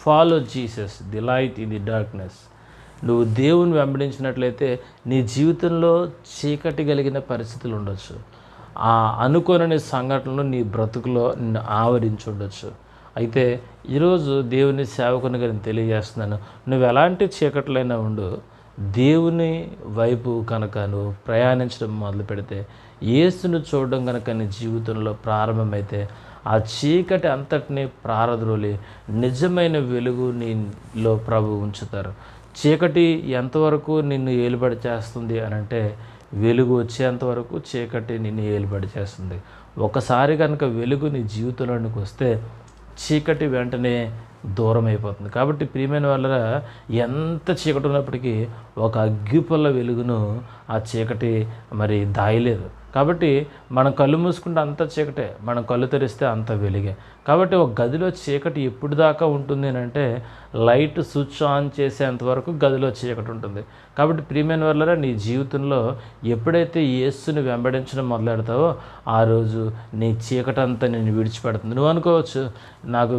Follow Jesus the light in the darkness. నువ్వు దేవుని వెంబడించినట్లయితే నీ జీవితంలో చీకటి కలిగిన పరిస్థితులు ఉండొచ్చు, ఆ అనుకోని సంఘటనలు నీ బ్రతుకులో నిన్ను ఆవరించి ఉండొచ్చు. అయితే ఈరోజు దేవుని సేవకునిగా నేను తెలియజేస్తున్నాను, నువ్వు ఎలాంటి చీకట్లైనా ఉండు, దేవుని వైపు కనుక నువ్వు ప్రయాణించడం మొదలు పెడితే, యేసును చూడడం కనుక నీ జీవితంలో ప్రారంభమైతే, ఆ చీకటి అంతటినీ ప్రారద్రోలి నిజమైన వెలుగు నీలో ప్రభు ఉంచుతారు. చీకటి ఎంతవరకు నిన్ను ఏలుబడి చేస్తుంది అని అంటే, వెలుగు వచ్చేంతవరకు చీకటి నిన్ను ఏలుబడి చేస్తుంది. ఒకసారి కనుక వెలుగు నీ జీవితంలోనికి వస్తే చీకటి వెంటనే దూరం అయిపోతుంది. కాబట్టి ప్రియమైన వాళ్ళరా, ఎంత చీకటి ఉన్నప్పటికీ ఒక అగ్గిపుల్ల వెలుగును ఆ చీకటి మరి దాయలేదు. కాబట్టి మనం కళ్ళు మూసుకుంటే అంత చీకటే, మనం కళ్ళు తెరిస్తే అంత వెలుగే. కాబట్టి ఒక గదిలో చీకటి ఎప్పుడు దాకా ఉంటుంది అని అంటే, లైట్ స్విచ్ ఆన్ చేసేంత వరకు గదిలో చీకటి ఉంటుంది. కాబట్టి ప్రియమైన వాళ్ళరా, నీ జీవితంలో ఎప్పుడైతే యేసుని వెంబడించడం మొదలెడతావో ఆ రోజు నీ చీకటంతా నిన్ను విడిచిపెడుతుంది. నువ్వు అనుకోవచ్చు, నాకు